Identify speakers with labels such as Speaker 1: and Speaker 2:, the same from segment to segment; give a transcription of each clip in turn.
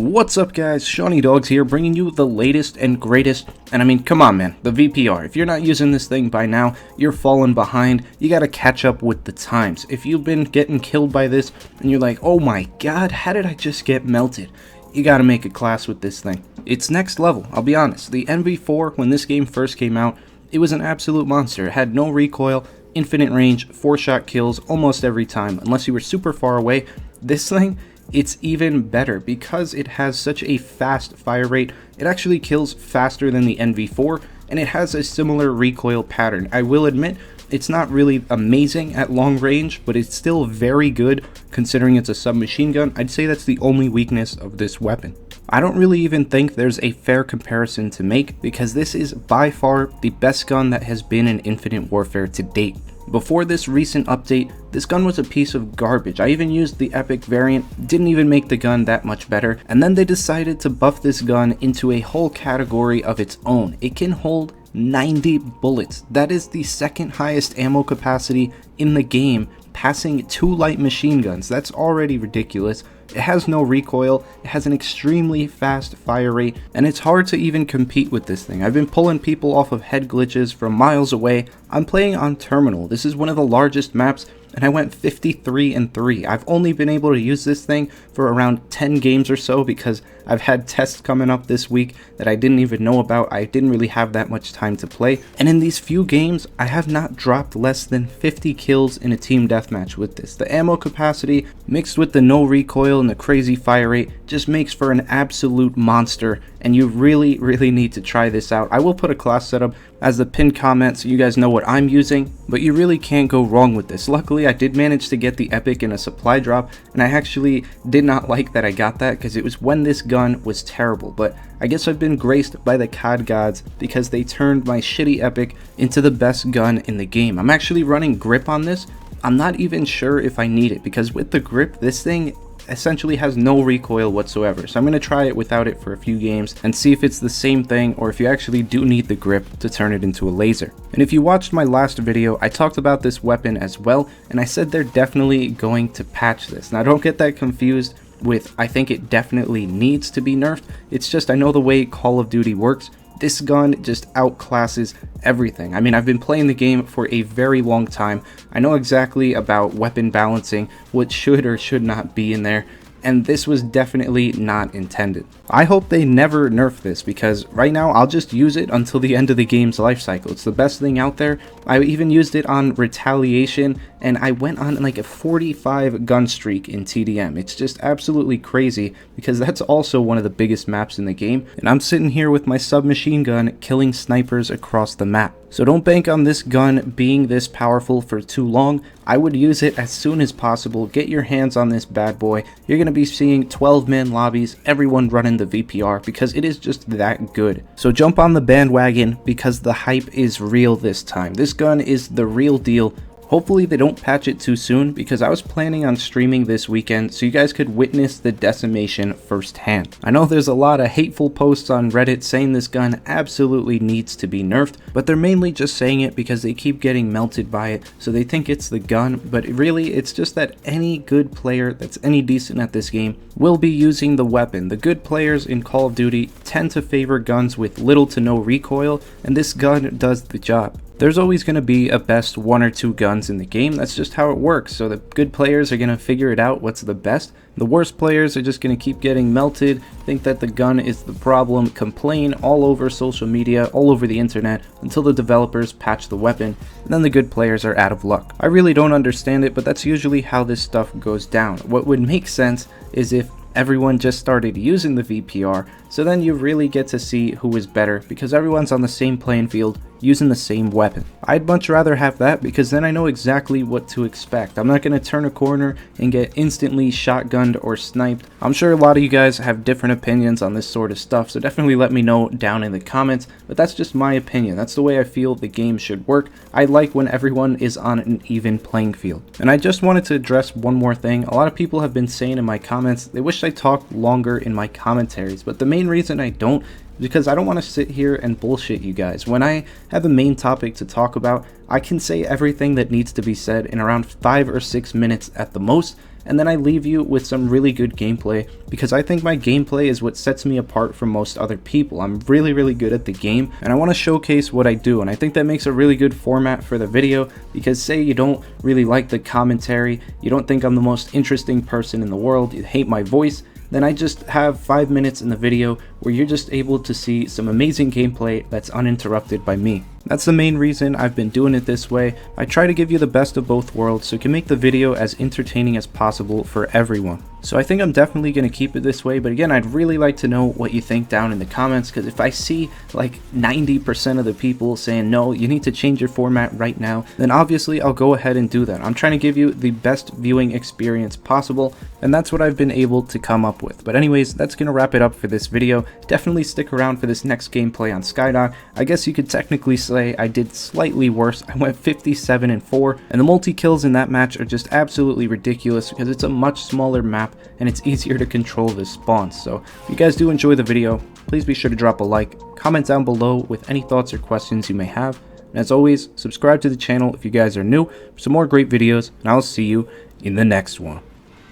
Speaker 1: What's up guys, SeanEDawgz here, bringing you the latest and greatest, and I mean, come on man, the VPR. If you're not using this thing by now, you're falling behind. You gotta catch up with the times. If you've been getting killed by this, and you're like, oh my god, how did I just get melted? You gotta make a class with this thing. It's next level, I'll be honest. The NV4, when this game first came out, it was an absolute monster. It had no recoil, infinite range, 4-shot kills almost every time, unless you were super far away. This thing, it's even better because it has such a fast fire rate. It actually kills faster than the NV4, and it has a similar recoil pattern. I will admit, it's not really amazing at long range, but it's still very good considering it's a submachine gun. I'd say that's the only weakness of this weapon. I don't really even think there's a fair comparison to make because this is by far the best gun that has been in Infinite Warfare to date. Before this recent update, this gun was a piece of garbage. I even used the epic variant, didn't even make the gun that much better, and then they decided to buff this gun into a whole category of its own. It can hold 90 bullets. That is the second highest ammo capacity in the game, passing 2 light machine guns. That's already ridiculous. It has no recoil, it has an extremely fast fire rate, and it's hard to even compete with this thing. I've been pulling people off of head glitches from miles away. I'm playing on Terminal. This is one of the largest maps, and I went 53-3. I've only been able to use this thing for around 10 games or so because I've had tests coming up this week that I didn't even know about. I didn't really have that much time to play, and in these few games, I have not dropped less than 50 kills in a team deathmatch with this. The ammo capacity, mixed with the no recoil and the crazy fire rate, just makes for an absolute monster, and you really need to try this out. I will put a class setup as the pinned comment so you guys know what I'm using, but you really can't go wrong with this. Luckily, I did manage to get the epic in a supply drop, and I actually did not like that I got that because it was when this gun was terrible, but I guess I've been graced by the COD gods because they turned my shitty epic into the best gun in the game. I'm actually running grip on this. I'm not even sure if I need it because with the grip, this thing essentially has no recoil whatsoever. So I'm going to try it without it for a few games and see if it's the same thing or if you actually do need the grip to turn it into a laser. And if you watched my last video, I talked about this weapon as well, and I said they're definitely going to patch this. Now don't get that confused with I think it definitely needs to be nerfed. It's just I know the way Call of Duty works. This gun just outclasses everything. I mean, I've been playing the game for a very long time. I know exactly about weapon balancing, what should or should not be in there, and this was definitely not intended. I hope they never nerf this because right now I'll just use it until the end of the game's life cycle. It's the best thing out there. I even used it on Retaliation and I went on like a 45 gun streak in TDM. It's just absolutely crazy because that's also one of the biggest maps in the game, and I'm sitting here with my submachine gun killing snipers across the map. So don't bank on this gun being this powerful for too long. I would use it as soon as possible. Get your hands on this bad boy. You're going to be seeing 12-man lobbies, everyone running the VPR because it is just that good. So jump on the bandwagon because the hype is real this time. This gun is the real deal. Hopefully they don't patch it too soon because I was planning on streaming this weekend so you guys could witness the decimation firsthand. I know there's a lot of hateful posts on Reddit saying this gun absolutely needs to be nerfed, but they're mainly just saying it because they keep getting melted by it, so they think it's the gun, but really it's just that any good player that's any decent at this game will be using the weapon. The good players in Call of Duty tend to favor guns with little to no recoil, and this gun does the job. There's always going to be a best 1 or 2 guns in the game. That's just how it works. So the good players are going to figure it out what's the best. The worst players are just going to keep getting melted, think that the gun is the problem, complain all over social media, all over the internet, until the developers patch the weapon, and then the good players are out of luck. I really don't understand it, but that's usually how this stuff goes down. What would make sense is if everyone just started using the VPR, so then you really get to see who is better because everyone's on the same playing field using the same weapon. I'd much rather have that because then I know exactly what to expect. I'm not going to turn a corner and get instantly shotgunned or sniped. I'm sure a lot of you guys have different opinions on this sort of stuff, so definitely let me know down in the comments, but that's just my opinion. That's the way I feel the game should work. I like when everyone is on an even playing field. And I just wanted to address one more thing. A lot of people have been saying in my comments they wish I talked longer in my commentaries, but the main reason I don't because I don't want to sit here and bullshit you guys. When I have a main topic to talk about, I can say everything that needs to be said in around 5 or 6 minutes at the most, and then I leave you with some really good gameplay, because I think my gameplay is what sets me apart from most other people. I'm really good at the game, and I want to showcase what I do, and I think that makes a really good format for the video, because say you don't really like the commentary, you don't think I'm the most interesting person in the world, you hate my voice, then I just have 5 minutes in the video where you're just able to see some amazing gameplay that's uninterrupted by me. That's the main reason I've been doing it this way. I try to give you the best of both worlds so it can make the video as entertaining as possible for everyone. So I think I'm definitely going to keep it this way, but again, I'd really like to know what you think down in the comments, because if I see like 90% of the people saying no, you need to change your format right now, then obviously I'll go ahead and do that. I'm trying to give you the best viewing experience possible, and that's what I've been able to come up with. But anyways, that's going to wrap it up for this video. Definitely stick around for this next gameplay on SeanEDawgz. I guess you could technically say I did slightly worse. I went 57-4, and the multi-kills in that match are just absolutely ridiculous because it's a much smaller map and it's easier to control the spawns. So if you guys do enjoy the video, please be sure to drop a like, comment down below with any thoughts or questions you may have, and as always, subscribe to the channel if you guys are new for some more great videos, and I'll see you in the next one.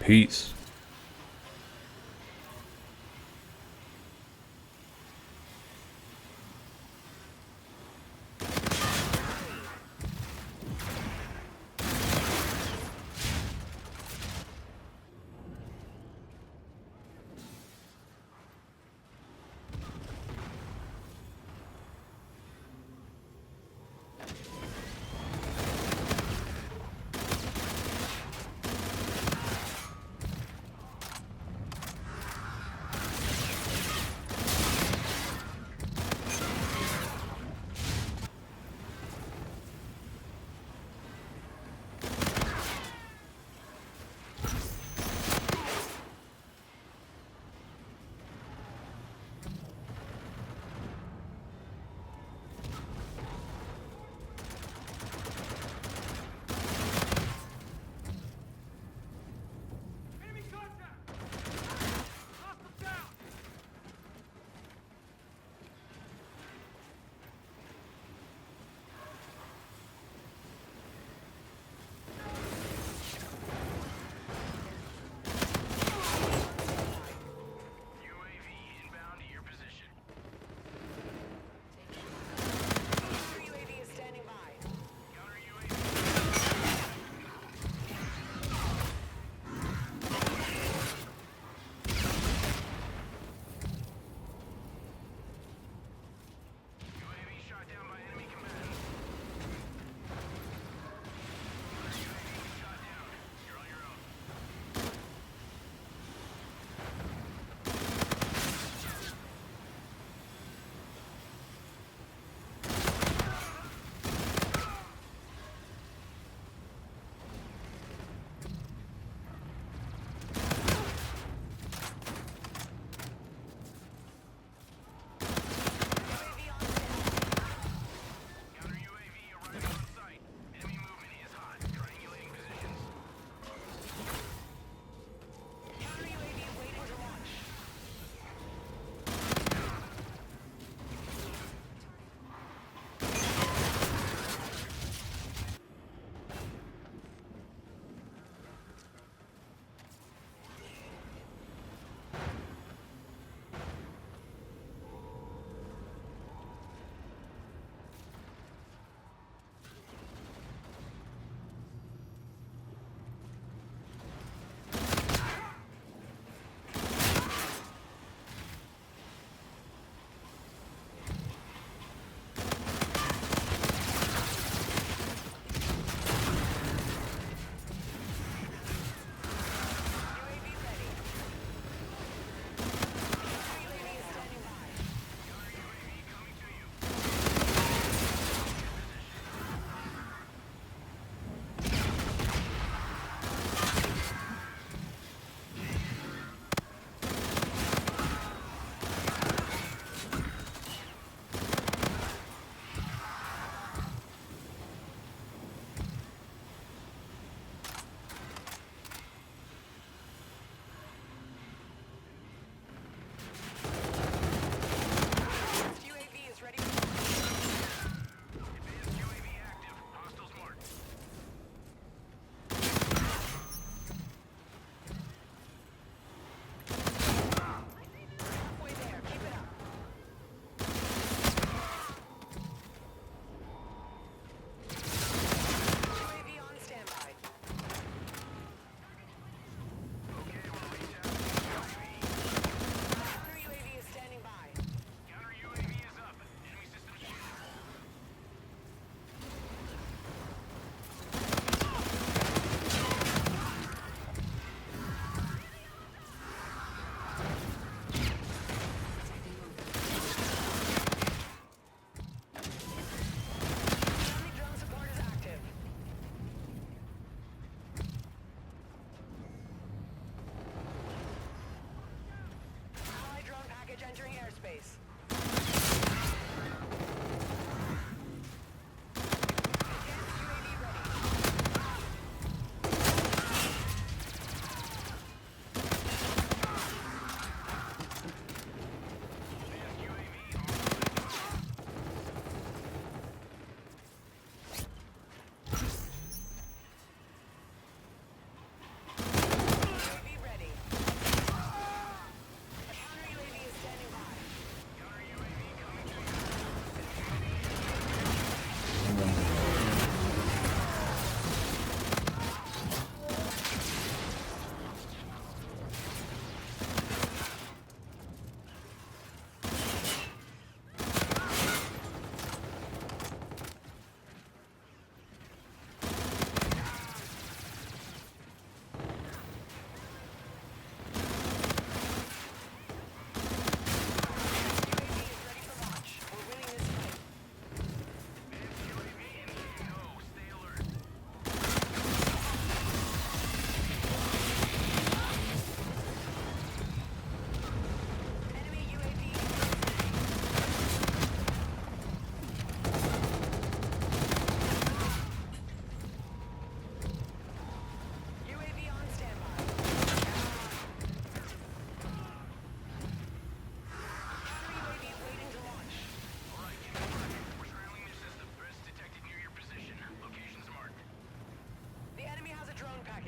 Speaker 1: Peace.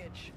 Speaker 2: package.